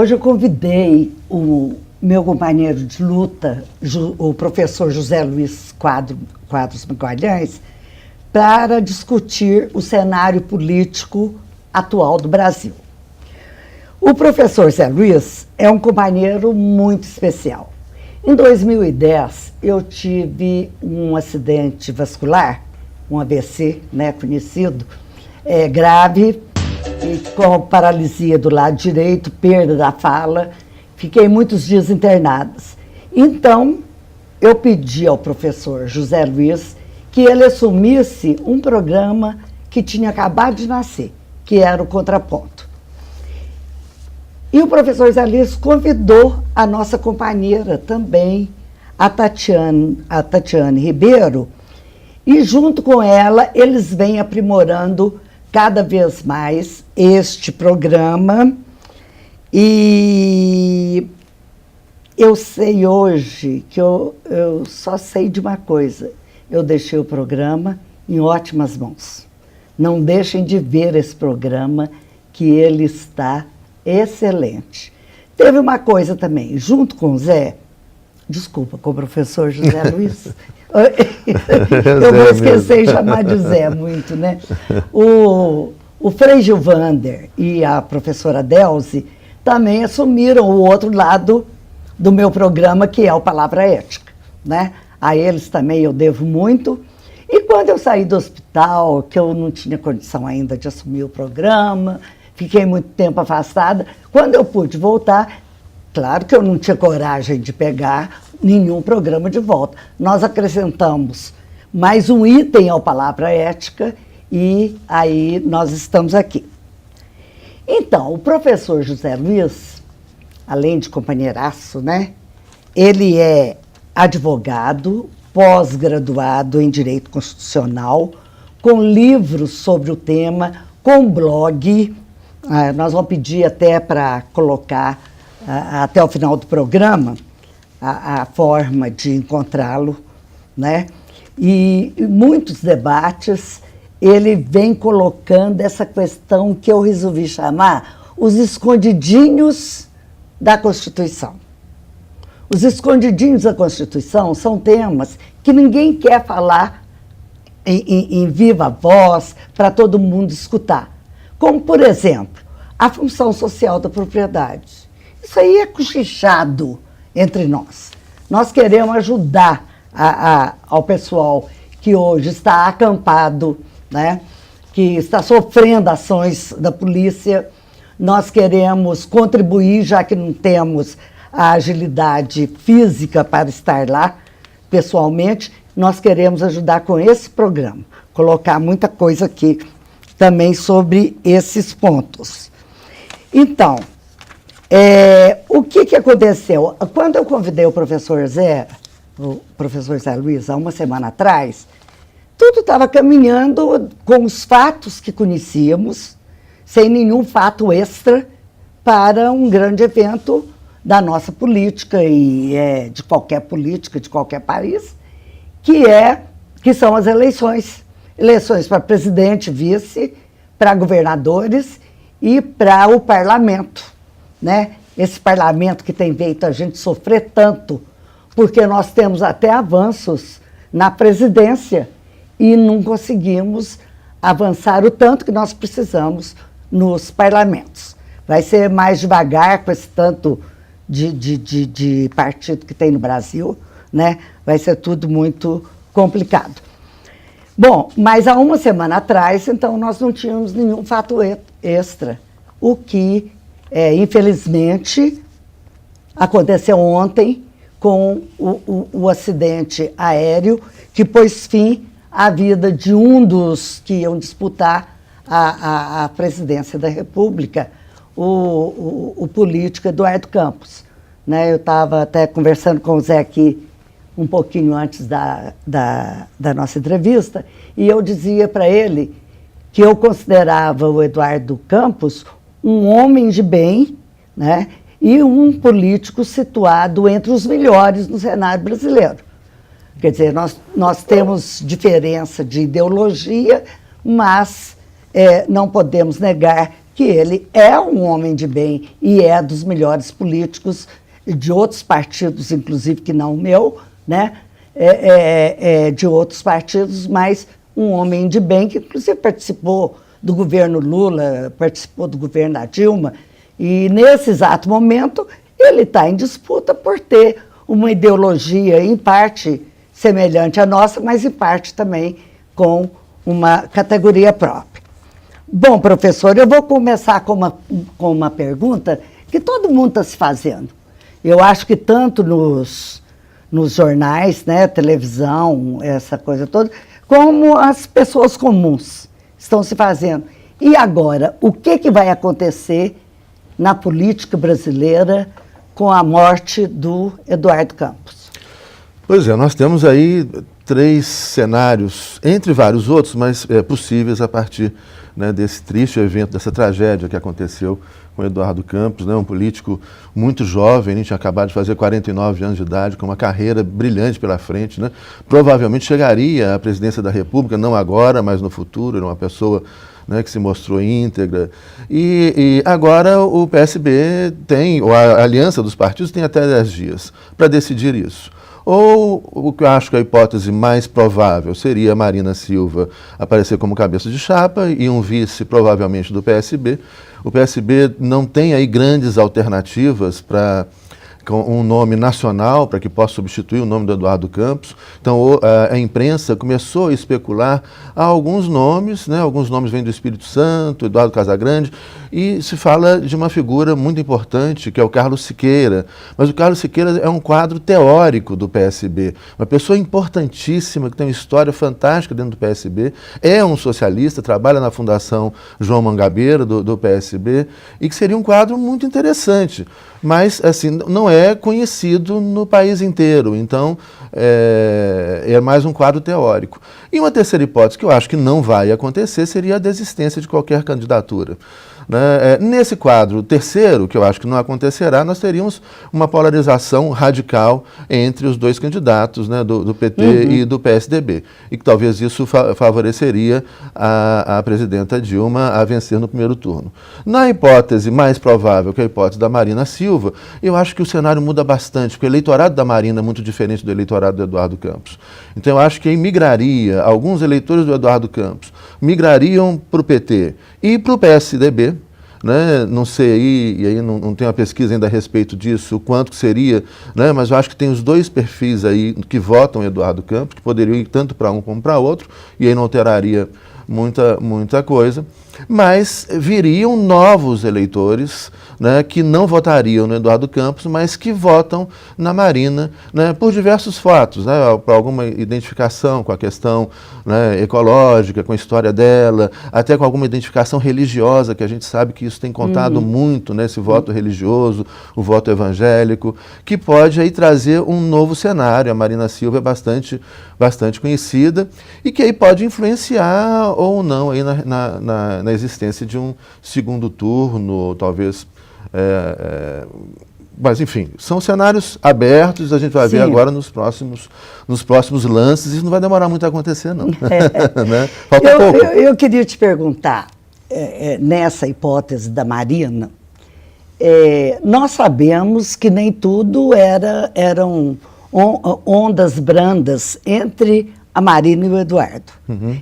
Hoje eu convidei o meu companheiro de luta, o professor José Luiz Quadros Magalhães, para discutir o cenário político atual do Brasil. O professor Zé Luiz é um companheiro muito especial. Em 2010, eu tive um acidente vascular, um AVC, conhecido, grave, com paralisia do lado direito, perda da fala. Fiquei muitos dias internados. Então, eu pedi ao professor José Luiz que ele assumisse um programa que tinha acabado de nascer, que era o Contraponto. E o professor Zé Luiz convidou a nossa companheira também, a Tatiane Ribeiro, e junto com ela eles vêm aprimorando cada vez mais este programa. E eu sei hoje que eu só sei de uma coisa: eu deixei o programa em ótimas mãos. Não deixem de ver esse programa, que ele está excelente. Teve uma coisa também, junto com o Zé, com o professor José Luiz, eu vou esquecer e chamar de Zé muito, né? O Frei Gilvander e a professora Delze também assumiram o outro lado do meu programa, que é o Palavra Ética, né? A eles também eu devo muito. E quando eu saí do hospital, que eu não tinha condição ainda de assumir o programa, fiquei muito tempo afastada, quando eu pude voltar, claro que eu não tinha coragem de pegar nenhum programa de volta. Nós acrescentamos mais um item ao Palavra Ética e aí nós estamos aqui. Então, o professor José Luiz, além de companheiraço, né? Ele é advogado, pós-graduado em Direito Constitucional, com livros sobre o tema, com blog. Nós vamos pedir até para colocar até o final do programa a forma de encontrá-lo, né? E muitos debates. Ele vem colocando essa questão que eu resolvi chamar os escondidinhos da Constituição. Os escondidinhos da Constituição são temas que ninguém quer falar em viva voz para todo mundo escutar. Como, por exemplo, a função social da propriedade. Isso aí é cochichado entre nós. Nós queremos ajudar ao pessoal que hoje está acampado, né, que está sofrendo ações da polícia. Nós queremos contribuir, já que não temos a agilidade física para estar lá pessoalmente, nós queremos ajudar com esse programa, colocar muita coisa aqui também sobre esses pontos. Então, o que aconteceu? Quando eu convidei o professor Zé Luiz, há uma semana atrás, tudo estava caminhando com os fatos que conhecíamos, sem nenhum fato extra, para um grande evento da nossa política e de qualquer política, de qualquer país, que são as eleições. Eleições para presidente, vice, para governadores e para o parlamento, né? Esse parlamento que tem feito a gente sofrer tanto, porque nós temos até avanços na presidência, e não conseguimos avançar o tanto que nós precisamos nos parlamentos. Vai ser mais devagar com esse tanto de partido que tem no Brasil, né? Vai ser tudo muito complicado. Bom, mas há uma semana atrás, então, nós não tínhamos nenhum fato extra, o que, infelizmente, aconteceu ontem com o acidente aéreo que pôs fim a vida de um dos que iam disputar a presidência da República, o político Eduardo Campos, né? Eu estava até conversando com o Zé aqui um pouquinho antes da nossa entrevista, e eu dizia para ele que eu considerava o Eduardo Campos um homem de bem, né? E um político situado entre os melhores no cenário brasileiro. Quer dizer, nós temos diferença de ideologia, mas não podemos negar que ele é um homem de bem e é dos melhores políticos de outros partidos, inclusive que não o meu, né? De outros partidos, mas um homem de bem que inclusive participou do governo Lula, participou do governo da Dilma, e nesse exato momento ele está em disputa por ter uma ideologia, em parte semelhante à nossa, mas em parte também com uma categoria própria. Bom, professor, eu vou começar com uma pergunta que todo mundo está se fazendo. Eu acho que tanto nos jornais, né, televisão, essa coisa toda, como as pessoas comuns estão se fazendo. E agora, o que vai acontecer na política brasileira com a morte do Eduardo Campos? Pois é, nós temos aí 3 cenários, entre vários outros, mas possíveis a partir, né, desse triste evento, dessa tragédia que aconteceu com Eduardo Campos, né, um político muito jovem, ele tinha acabado de fazer 49 anos de idade, com uma carreira brilhante pela frente, né, provavelmente chegaria à presidência da República, não agora, mas no futuro, era uma pessoa, né, que se mostrou íntegra. E agora o PSB tem, ou a aliança dos partidos tem até 10 dias para decidir isso. Ou o que eu acho que a hipótese mais provável seria a Marina Silva aparecer como cabeça de chapa e um vice provavelmente do PSB. O PSB não tem aí grandes alternativas para com um nome nacional para que possa substituir o nome do Eduardo Campos. Então a imprensa começou a especular alguns nomes, né? Alguns nomes vêm do Espírito Santo, Eduardo Casagrande, e se fala de uma figura muito importante, que é o Carlos Siqueira. Mas o Carlos Siqueira é um quadro teórico do PSB, uma pessoa importantíssima, que tem uma história fantástica dentro do PSB, é um socialista, trabalha na Fundação João Mangabeira, do PSB, e que seria um quadro muito interessante. Mas, assim, não é conhecido no país inteiro, então é mais um quadro teórico. E uma terceira hipótese que eu acho que não vai acontecer seria a desistência de qualquer candidatura. Né? Nesse quadro terceiro, que eu acho que não acontecerá, nós teríamos uma polarização radical entre os 2 candidatos, né, do PT e do PSDB, e que talvez isso favoreceria a presidenta Dilma a vencer no primeiro turno. Na hipótese mais provável, que é a hipótese da Marina Silva, eu acho que o cenário muda bastante, porque o eleitorado da Marina é muito diferente do eleitorado do Eduardo Campos. Então eu acho que aí migraria, alguns eleitores do Eduardo Campos migrariam para o PT e para o PSDB, né? Não sei aí, e aí não tenho uma pesquisa ainda a respeito disso, o quanto que seria, né? Mas eu acho que tem os 2 perfis aí que votam Eduardo Campos, que poderiam ir tanto para um como para outro, e aí não alteraria muita coisa. Mas viriam novos eleitores, né, que não votariam no Eduardo Campos, mas que votam na Marina, né, por diversos fatos, né, por alguma identificação com a questão, né, ecológica, com a história dela, até com alguma identificação religiosa, que a gente sabe que isso tem contado muito, né, esse voto religioso, o voto evangélico, que pode aí trazer um novo cenário. A Marina Silva é bastante conhecida e que aí pode influenciar ou não aí na existência de um segundo turno, talvez. Mas, enfim, são cenários abertos, a gente vai ver agora nos próximos lances, isso não vai demorar muito a acontecer, não. Né? Falta pouco. Eu queria te perguntar, nessa hipótese da Marina, nós sabemos que nem tudo eram ondas brandas entre a Marina e o Eduardo.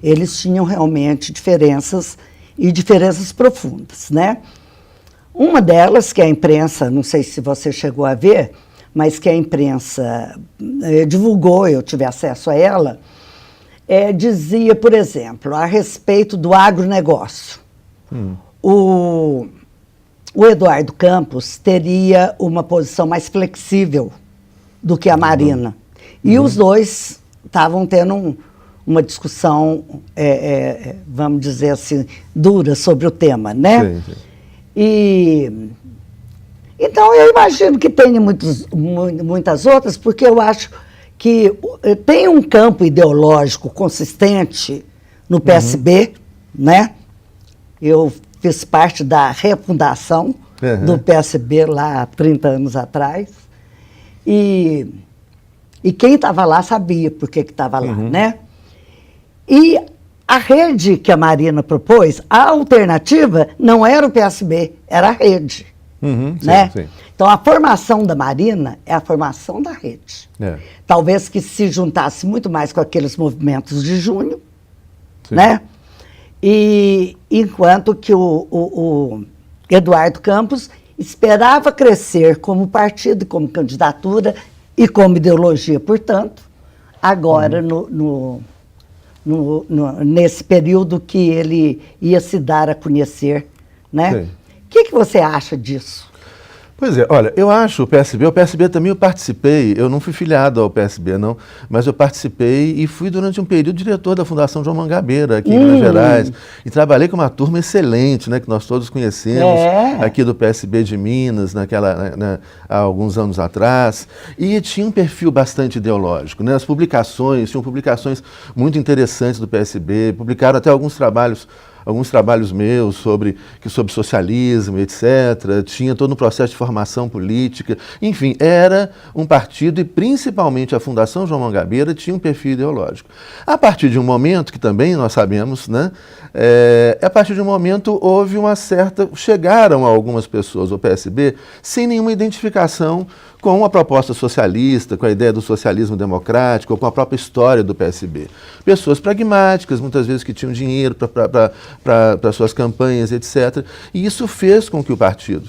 Eles tinham realmente diferenças profundas, né? Uma delas, que a imprensa, não sei se você chegou a ver, mas que a imprensa divulgou, eu tive acesso a ela, dizia, por exemplo, a respeito do agronegócio. O Eduardo Campos teria uma posição mais flexível do que a Marina. E os 2 estavam tendo uma discussão, vamos dizer assim, dura sobre o tema, né? Sim, sim. Então, eu imagino que tenha muitas outras, porque eu acho que tem um campo ideológico consistente no PSB, né? Eu fiz parte da refundação do PSB lá há 30 anos atrás, e quem estava lá sabia por que estava lá, né? E A rede que a Marina propôs, a alternativa não era o PSB, era a rede. Né? Sim. Então, a formação da Marina é a formação da rede. Talvez que se juntasse muito mais com aqueles movimentos de junho, né? E enquanto que o Eduardo Campos esperava crescer como partido, como candidatura e como ideologia, portanto, agora nesse período que ele ia se dar a conhecer, né? O que você acha disso? Pois é, olha, eu acho o PSB também eu participei, eu não fui filiado ao PSB não, mas eu participei e fui durante um período diretor da Fundação João Mangabeira, aqui em Minas Gerais, e trabalhei com uma turma excelente, né, que nós todos conhecemos, aqui do PSB de Minas, há alguns anos atrás, e tinha um perfil bastante ideológico, né, tinham publicações muito interessantes do PSB, publicaram até alguns trabalhos meus sobre socialismo, etc. Tinha todo um processo de formação política. Enfim, era um partido e, principalmente, a Fundação João Mangabeira tinha um perfil ideológico. A partir de um momento, que também nós sabemos, né, a partir de um momento houve chegaram algumas pessoas ao PSB sem nenhuma identificação com a proposta socialista, com a ideia do socialismo democrático, ou com a própria história do PSB. Pessoas pragmáticas, muitas vezes que tinham dinheiro para suas campanhas, etc. E isso fez com que o partido,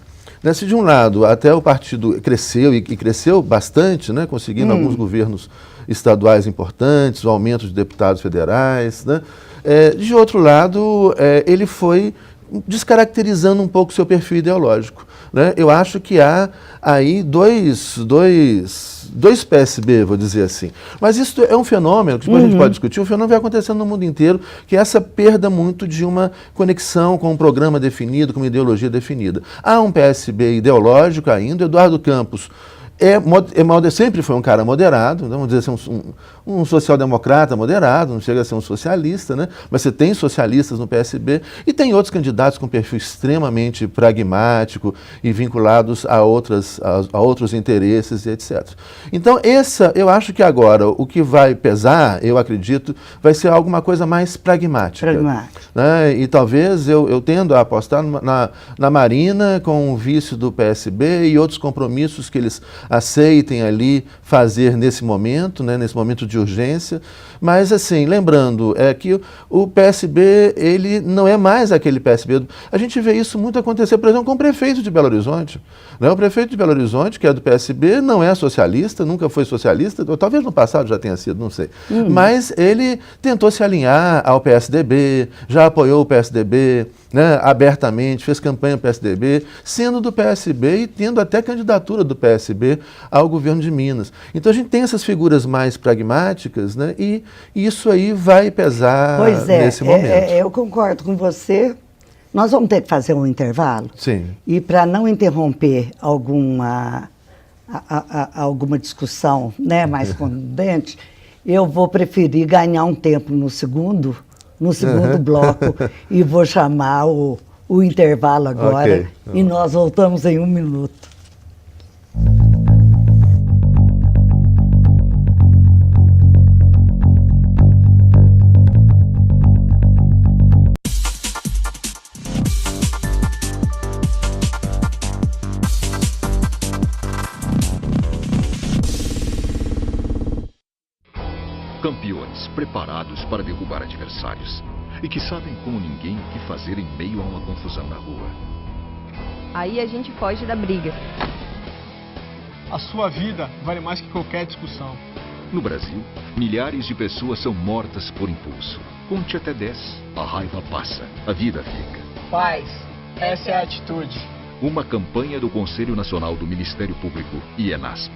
se de um lado até o partido cresceu, e cresceu bastante, né, conseguindo alguns governos estaduais importantes, o aumento de deputados federais, né, de outro lado, ele foi descaracterizando um pouco o seu perfil ideológico. Né? Eu acho que há aí dois PSB, vou dizer assim. Mas isso é um fenômeno que depois a gente pode discutir, um fenômeno que vai acontecendo no mundo inteiro, que é essa perda muito de uma conexão com um programa definido, com uma ideologia definida. Há um PSB ideológico ainda, Eduardo Campos sempre foi um cara moderado, vamos dizer assim, um social-democrata moderado, não chega a ser um socialista, né? Mas você tem socialistas no PSB e tem outros candidatos com perfil extremamente pragmático e vinculados a outros interesses, etc. Então, eu acho que agora o que vai pesar, eu acredito, vai ser alguma coisa mais pragmática. Né? E talvez eu tendo a apostar na Marina com o vice do PSB e outros compromissos que eles aceitem ali fazer nesse momento, né, nesse momento de urgência, mas assim, lembrando, que o PSB, ele não é mais aquele PSB, a gente vê isso muito acontecer, por exemplo, com o prefeito de Belo Horizonte, né? O prefeito de Belo Horizonte, que é do PSB, não é socialista, nunca foi socialista, ou talvez no passado já tenha sido, não sei, mas ele tentou se alinhar ao PSDB, já apoiou o PSDB, né, abertamente, fez campanha do PSDB, sendo do PSB e tendo até candidatura do PSB ao governo de Minas. Então a gente tem essas figuras mais pragmáticas, né, e isso aí vai pesar nesse momento. Eu concordo com você. Nós vamos ter que fazer um intervalo. Sim. E para não interromper alguma discussão, né, mais contundente, eu vou preferir ganhar um tempo no segundo bloco e vou chamar o intervalo agora e nós voltamos em 1 minuto. Campeões preparados para derrubar adversários e que sabem como ninguém o que fazer em meio a uma confusão na rua. Aí a gente foge da briga. A sua vida vale mais que qualquer discussão. No Brasil, milhares de pessoas são mortas por impulso. Conte até 10. A raiva passa, a vida fica. Paz, essa é a atitude. Uma campanha do Conselho Nacional do Ministério Público e ENASP.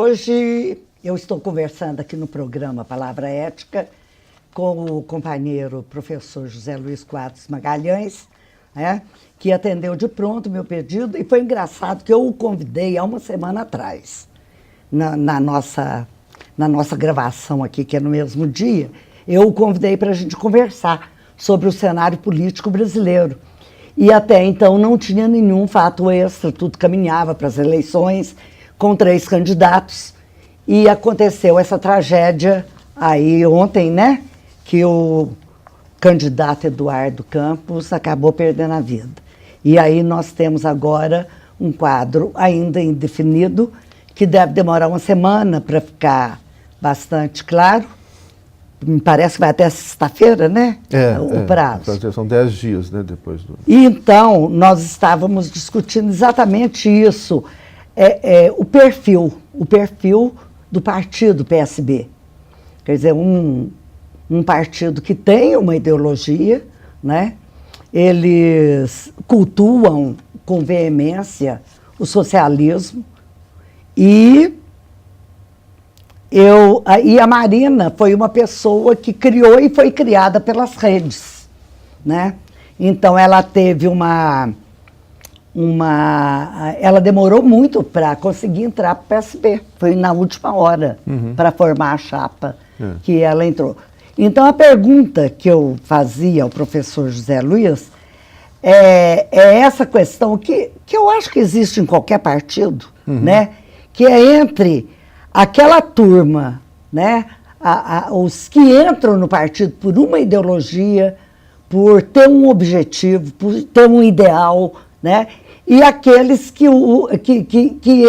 hoje eu estou conversando aqui no programa Palavra Ética com o companheiro professor José Luiz Quadros Magalhães, né, que atendeu de pronto o meu pedido, e foi engraçado que eu o convidei há uma semana atrás, na nossa gravação aqui, que é no mesmo dia, eu o convidei para a gente conversar sobre o cenário político brasileiro. E até então não tinha nenhum fato extra, tudo caminhava para as eleições com 3 candidatos, e aconteceu essa tragédia aí ontem, né, que o candidato Eduardo Campos acabou perdendo a vida. E aí nós temos agora um quadro ainda indefinido, que deve demorar uma semana para ficar bastante claro. Me parece que vai até sexta-feira, né? O prazo. São 10 dias, né, depois do... E então, nós estávamos discutindo exatamente isso, o perfil do partido PSB. Quer dizer, um partido que tem uma ideologia, né? Eles cultuam com veemência o socialismo, e a Marina foi uma pessoa que criou e foi criada pelas redes, né? Então ela teve ela demorou muito para conseguir entrar para o PSB, foi na última hora para formar a chapa que ela entrou. Então a pergunta que eu fazia ao professor José Luiz é essa questão que eu acho que existe em qualquer partido, né? Que é entre aquela turma, né, os que entram no partido por uma ideologia, por ter um objetivo, por ter um ideal, né, e aqueles que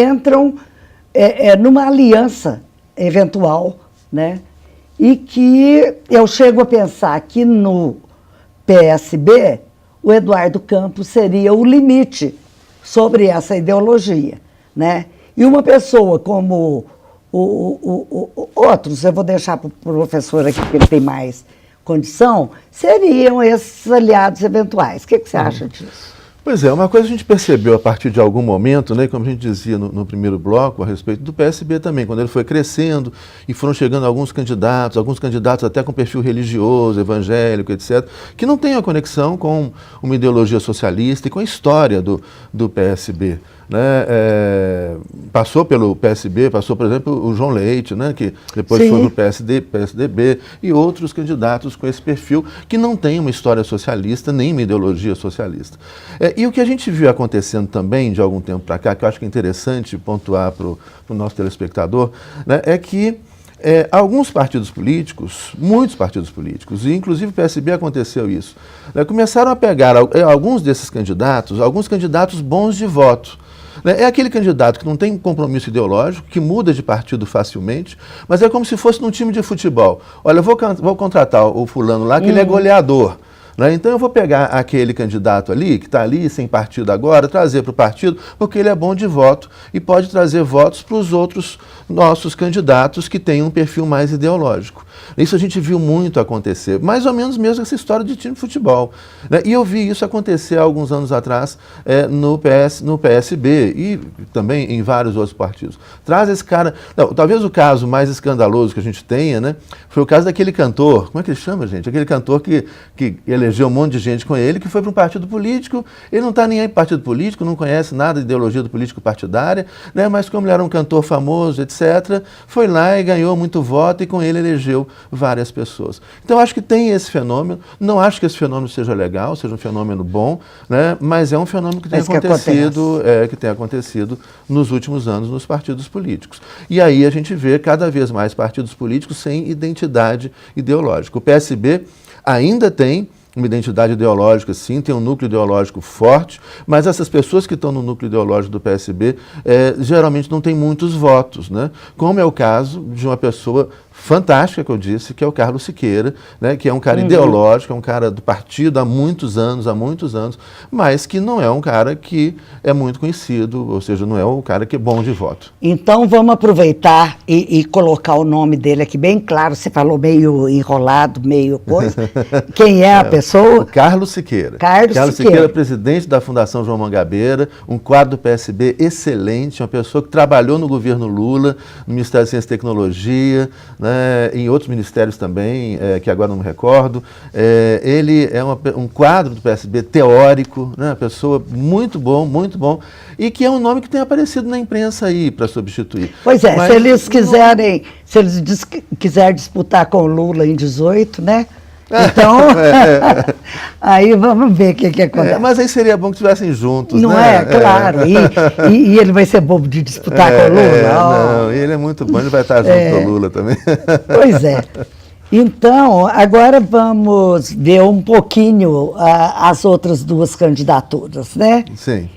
entram numa aliança eventual, né, e que eu chego a pensar que no PSB o Eduardo Campos seria o limite sobre essa ideologia, né, e uma pessoa como outros, eu vou deixar para o professor aqui, que ele tem mais condição, seriam esses aliados eventuais. O que você acha disso? Pois é, uma coisa a gente percebeu a partir de algum momento, né, como a gente dizia no primeiro bloco, a respeito do PSB também, quando ele foi crescendo e foram chegando alguns candidatos até com perfil religioso, evangélico, etc., que não têm a conexão com uma ideologia socialista e com a história do PSB. Né, passou pelo PSB, passou, por exemplo, o João Leite, né, que depois foi no PSDB, e outros candidatos com esse perfil que não tem uma história socialista, nem uma ideologia socialista. E o que a gente viu acontecendo também, de algum tempo para cá, que eu acho que é interessante pontuar para o nosso telespectador, né, é que alguns partidos políticos, muitos partidos políticos, e inclusive o PSB aconteceu isso, né, começaram a pegar alguns desses candidatos, alguns candidatos bons de voto. É aquele candidato que não tem compromisso ideológico, que muda de partido facilmente, mas é como se fosse num time de futebol. Olha, eu vou contratar o fulano lá, que ele é goleador. Né? Então eu vou pegar aquele candidato ali, que está ali sem partido agora, trazer para o partido, porque ele é bom de voto e pode trazer votos para os outros nossos candidatos que têm um perfil mais ideológico. Isso a gente viu muito acontecer, mais ou menos mesmo essa história de time de futebol. Né? E eu vi isso acontecer há alguns anos atrás no PSB e também em vários outros partidos. Traz esse cara... Não, talvez o caso mais escandaloso que a gente tenha, né, foi o caso daquele cantor, como é que ele chama, gente? Aquele cantor que elegeu um monte de gente com ele, que foi para um partido político, ele não está nem aí para partido político, não conhece nada de ideologia do político partidária, né, mas como ele era um cantor famoso, etc., foi lá e ganhou muito voto e com ele elegeu várias pessoas. Então, acho que tem esse fenômeno, não acho que esse fenômeno seja legal, seja um fenômeno bom, né, mas é um fenômeno que tem acontecido nos últimos anos nos partidos políticos. E aí a gente vê cada vez mais partidos políticos sem identidade ideológica. O PSB ainda tem uma identidade ideológica, sim, tem um núcleo ideológico forte, mas essas pessoas que estão no núcleo ideológico do PSB geralmente não têm muitos votos, né? Como é o caso de uma pessoa fantástica, que eu disse, que é o Carlos Siqueira, né, que é um cara ideológico, é um cara do partido há muitos anos, mas que não é um cara que é muito conhecido, ou seja, não é um cara que é bom de voto. Então vamos aproveitar e colocar o nome dele aqui bem claro. Você falou meio enrolado, meio coisa. Quem é a pessoa? O Carlos Siqueira. Carlos Siqueira, presidente da Fundação João Mangabeira, um quadro do PSB excelente, uma pessoa que trabalhou no governo Lula, no Ministério da Ciência e Tecnologia, né, em outros ministérios também, que agora não me recordo. Ele é um quadro do PSB teórico, né, uma pessoa muito bom, e que é um nome que tem aparecido na imprensa aí para substituir. Pois é, mas, se eles quiserem disputar com o Lula em 18, né? Então, aí vamos ver o que acontece. Mas aí seria bom que estivessem juntos, não né? É, claro. E ele vai ser bobo de disputar com o Lula? Não, ele é muito bom, ele vai estar junto com o Lula também. Pois é. Então, agora vamos ver um pouquinho as outras duas candidaturas, né? Sim.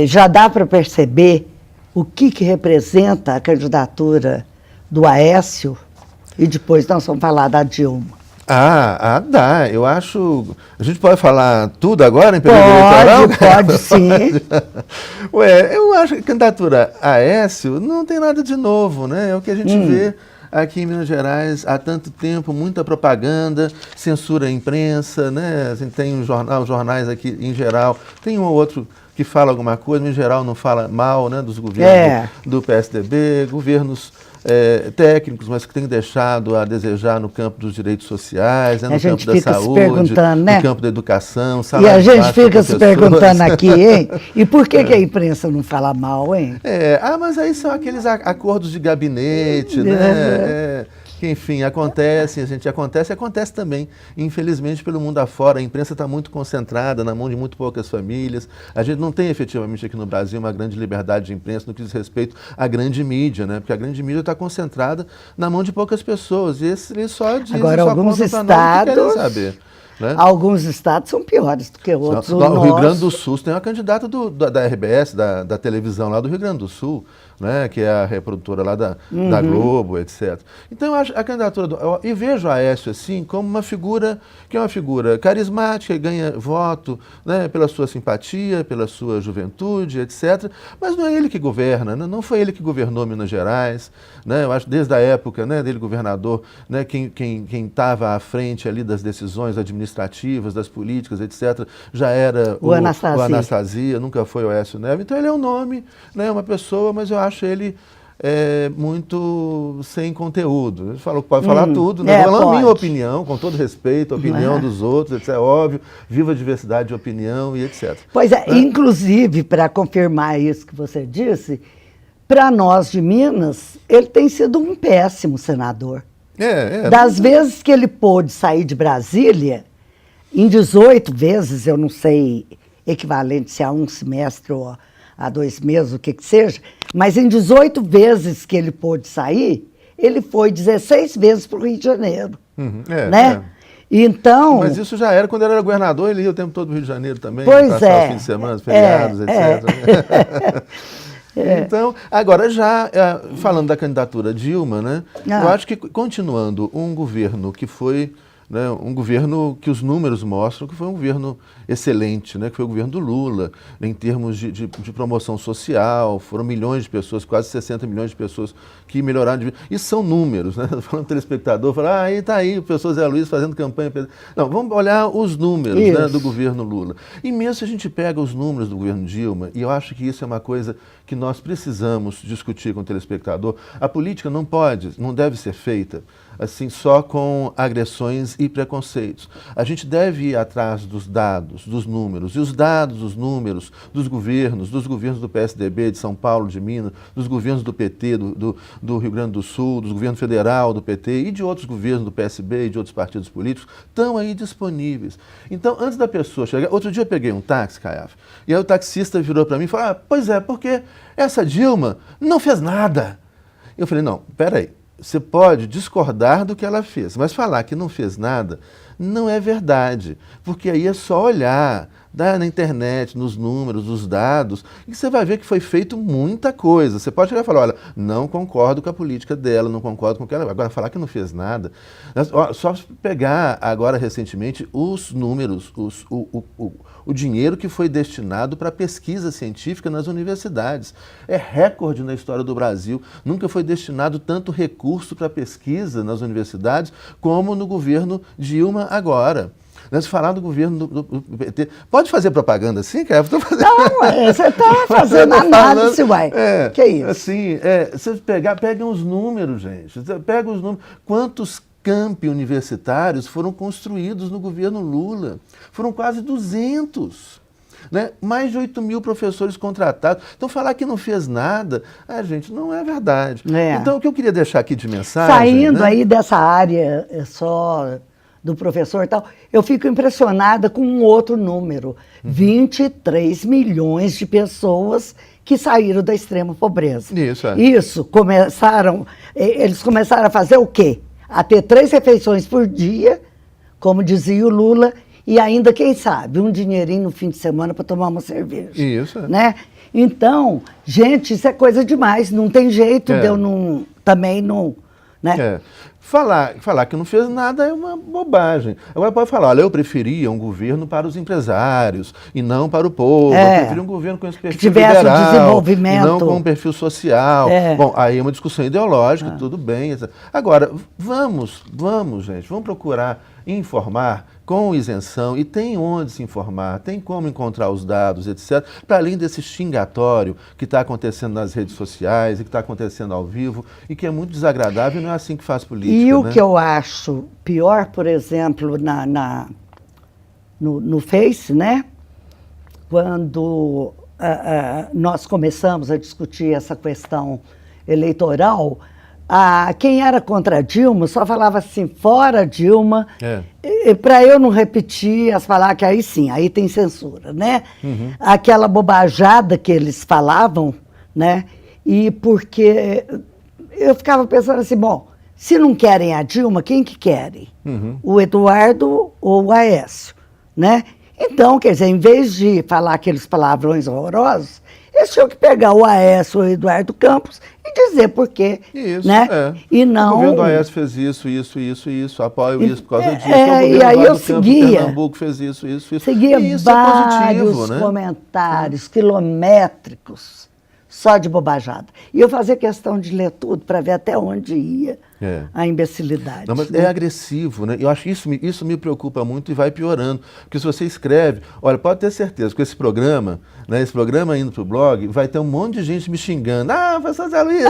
Já dá para perceber o que representa a candidatura do Aécio e depois nós vamos falar da Dilma. Dá. Eu acho... A gente pode falar tudo agora em período eleitoral? Pode sim. Eu acho que a candidatura Aécio não tem nada de novo, né? É o que a gente vê aqui em Minas Gerais há tanto tempo, muita propaganda, censura à imprensa, né? A gente tem os jornais aqui em geral, tem um ou outro que fala alguma coisa, mas em geral não fala mal, né, dos governos do PSDB, governos técnicos, mas que têm deixado a desejar no campo dos direitos sociais, né, no campo da saúde, né? no campo da educação. E a gente fica se perguntando aqui, hein? E por que a imprensa não fala mal, hein? Mas aí são aqueles acordos de gabinete, né? Que, enfim, acontece também, infelizmente, pelo mundo afora. A imprensa está muito concentrada na mão de muito poucas famílias. A gente não tem efetivamente aqui no Brasil uma grande liberdade de imprensa no que diz respeito à grande mídia, né? Porque a grande mídia está concentrada na mão de poucas pessoas. E eles só dizem, agora, só alguns contam para nós o que querem saber. Né? Alguns estados são piores do que outros. No Rio Grande do Sul tem uma candidata da RBS, da televisão lá do Rio Grande do Sul, né, que é a reprodutora lá da Globo, etc. Então eu acho a candidatura e vejo a Aécio assim como uma figura que é uma figura carismática, que ganha voto, né, pela sua simpatia, pela sua juventude, etc. Mas não é ele que governa, né? Não foi ele que governou Minas Gerais, né? Eu acho desde a época, né, dele governador, né, quem estava à frente ali das decisões administrativas, das políticas, etc. Já era o Anastasia, nunca foi o Aécio Neves. Então ele é um nome, né, uma pessoa, mas eu acho ele muito sem conteúdo. Ele pode falar tudo, né? Falando a minha opinião, com todo respeito, a opinião dos outros, etc. É óbvio, viva a diversidade de opinião e etc. Pois é, né? Inclusive, para confirmar isso que você disse, para nós de Minas, ele tem sido um péssimo senador. Das vezes que ele pôde sair de Brasília, em 18 vezes, eu não sei equivalente se a um semestre ou a 2 meses, o que seja, mas em 18 vezes que ele pôde sair, ele foi 16 vezes para o Rio de Janeiro. Né? Então, mas isso já era quando ele era governador, ele ia o tempo todo no Rio de Janeiro também, passar os fins de semana, feriados, etc. Então, agora já falando da candidatura Dilma, né, eu acho que continuando um governo que foi, né, um governo que os números mostram que foi um governo excelente, né, que foi o governo do Lula, em termos de promoção social, foram milhões de pessoas, quase 60 milhões de pessoas que melhoraram de vida. Isso são números, né? Falando telespectador, fala, aí está aí o professor Zé Luiz fazendo campanha. Não, vamos olhar os números, né, do governo Lula. E mesmo se a gente pega os números do governo Dilma, e eu acho que isso é uma coisa que nós precisamos discutir com o telespectador, a política não deve ser feita assim só com agressões e preconceitos. A gente deve ir atrás dos dados, dos números, e os dados, os números dos governos do PSDB, de São Paulo, de Minas, dos governos do PT, do Rio Grande do Sul, dos governos federal do PT e de outros governos do PSB e de outros partidos políticos, estão aí disponíveis. Então, antes da pessoa chegar... Outro dia eu peguei um táxi, Caiafa, e aí o taxista virou para mim e falou, pois é, porque essa Dilma não fez nada. Eu falei, não, peraí. você pode discordar do que ela fez, mas falar que não fez nada não é verdade, porque aí é só olhar na internet, nos números, nos dados, e você vai ver que foi feito muita coisa. Você pode chegar e falar, olha, não concordo com a política dela, não concordo com o que ela... Agora, falar que não fez nada... Só pegar agora, recentemente, os números, o dinheiro que foi destinado para pesquisa científica nas universidades. É recorde na história do Brasil. Nunca foi destinado tanto recurso para pesquisa nas universidades como no governo Dilma agora. Se falar do governo do PT... Pode fazer propaganda assim, cara? Não, você está fazendo análise, uai. Que é isso? Assim, você pega os números, gente. Você pega os números. Quantos campi universitários foram construídos no governo Lula? Foram quase 200. Né? Mais de 8 mil professores contratados. Então, falar que não fez nada, gente, não é verdade. Então, o que eu queria deixar aqui de mensagem... Saindo, né, aí dessa área só do professor e tal, eu fico impressionada com um outro número. 23 milhões de pessoas que saíram da extrema pobreza. Isso, eles começaram a fazer o quê? A ter 3 refeições por dia, como dizia o Lula, e ainda, quem sabe, um dinheirinho no fim de semana para tomar uma cerveja. Né? Então, gente, isso é coisa demais, não tem jeito de eu não, também não... Né? Falar que não fez nada é uma bobagem. Agora pode falar, olha, eu preferia um governo para os empresários e não para o povo. Eu preferia um governo com esse perfil liberal, desenvolvimento. E não com um perfil social. Bom, aí é uma discussão ideológica, tudo bem. Etc. Agora, vamos, gente, vamos procurar informar com isenção, e tem onde se informar, tem como encontrar os dados, etc., para além desse xingatório que está acontecendo nas redes sociais e que está acontecendo ao vivo e que é muito desagradável, não é assim que faz política. E o que eu acho pior, por exemplo, no Face, né? Quando nós começamos a discutir essa questão eleitoral, quem era contra a Dilma só falava assim, fora Dilma, para eu não repetir as palavras, que aí sim, aí tem censura, né? Aquela bobajada que eles falavam, né? E porque eu ficava pensando assim, bom, se não querem a Dilma, quem que querem? O Eduardo ou o Aécio, né? Então, quer dizer, em vez de falar aqueles palavrões horrorosos, eles tinham que pegar o Aécio ou o Eduardo Campos e dizer por quê. Isso, né? E não... O governo do Aécio fez isso, apoio isso por causa disso. E aí eu seguia. Pernambuco fez isso. Seguia e isso vários é positivo, né? comentários quilométricos só de bobajada. E eu fazia questão de ler tudo para ver até onde ia a imbecilidade. Não, mas é agressivo, né? Eu acho que isso me preocupa muito e vai piorando. Porque se você escreve, olha, pode ter certeza que esse programa, né, esse programa indo para o blog, vai ter um monte de gente me xingando. Professor Zé Luiz,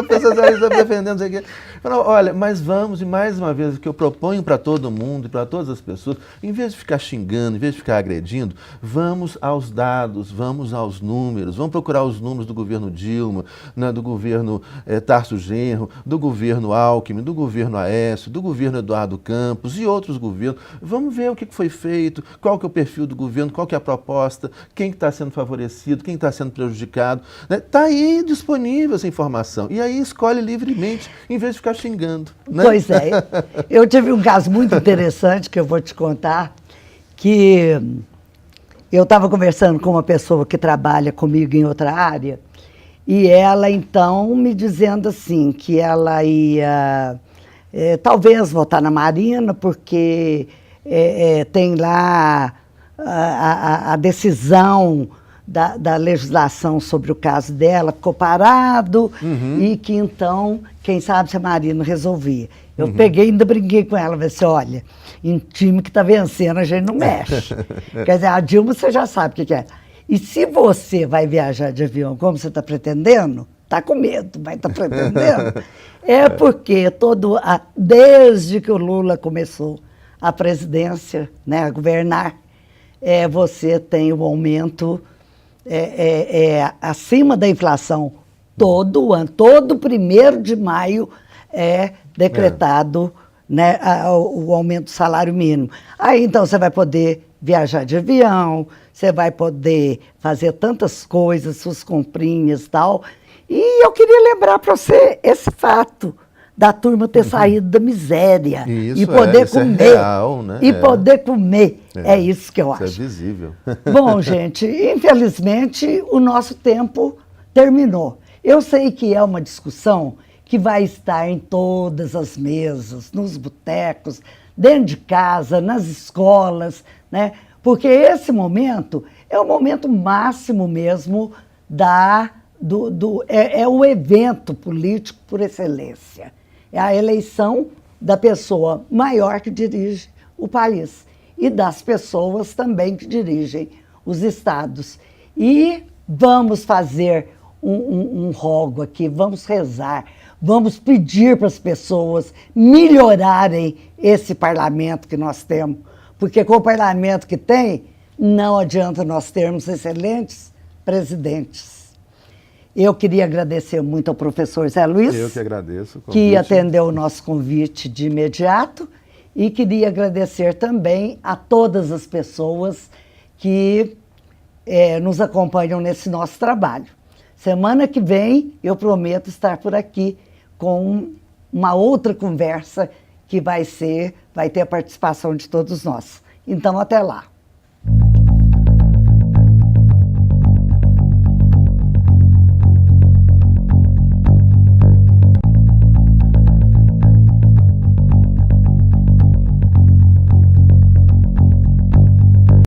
professor Zé Luiz está defendendo, não sei o quê. Olha, mas vamos, e mais uma vez, o que eu proponho para todo mundo e para todas as pessoas, em vez de ficar xingando, em vez de ficar agredindo, vamos aos dados, vamos aos números, vamos procurar os números do governo Dilma, né, do governo Tarso Genro, do governo Alckmin, do governo Aécio, do governo Eduardo Campos e outros governos. Vamos ver o que foi feito, qual que é o perfil do governo, qual que é a proposta, quem está sendo favorecido, quem está sendo prejudicado. Está aí disponível essa informação. E aí escolhe livremente, em vez de ficar xingando. Né? Pois é. Eu tive um caso muito interessante que eu vou te contar, que eu estava conversando com uma pessoa que trabalha comigo em outra área, e ela, então, me dizendo assim, que ela ia talvez votar na Marina, porque tem lá a decisão da legislação sobre o caso dela, ficou parado, e que, então, quem sabe se a Marina resolvia. Eu peguei e ainda brinquei com ela, falei assim, olha, em time que está vencendo, a gente não mexe. Quer dizer, a Dilma você já sabe o que é. E se você vai viajar de avião como você está pretendendo, está com medo, mas está pretendendo, porque desde que o Lula começou a presidência, né, a governar, você tem um aumento acima da inflação todo ano. Todo 1º de maio é decretado né, o aumento do salário mínimo. Aí, então, você vai poder viajar de avião, você vai poder fazer tantas coisas, suas comprinhas e tal. E eu queria lembrar para você esse fato, da turma ter saído da miséria Isso e poder isso comer. É real, né? E poder comer. É isso que eu Isso acho. é visível. Bom, gente, infelizmente o nosso tempo terminou. Eu sei que é uma discussão que vai estar em todas as mesas, nos botecos, dentro de casa, nas escolas, né? Porque esse momento é o momento máximo mesmo é o evento político por excelência. É a eleição da pessoa maior que dirige o país e das pessoas também que dirigem os estados. E vamos fazer um rogo aqui, vamos rezar, vamos pedir para as pessoas melhorarem esse parlamento que nós temos, porque com o parlamento que tem, não adianta nós termos excelentes presidentes. Eu queria agradecer muito ao professor Zé Luiz. Eu que agradeço o convite. Que atendeu o nosso convite de imediato. E queria agradecer também a todas as pessoas que nos acompanham nesse nosso trabalho. Semana que vem eu prometo estar por aqui com uma outra conversa que vai ter a participação de todos nós. Então, até lá.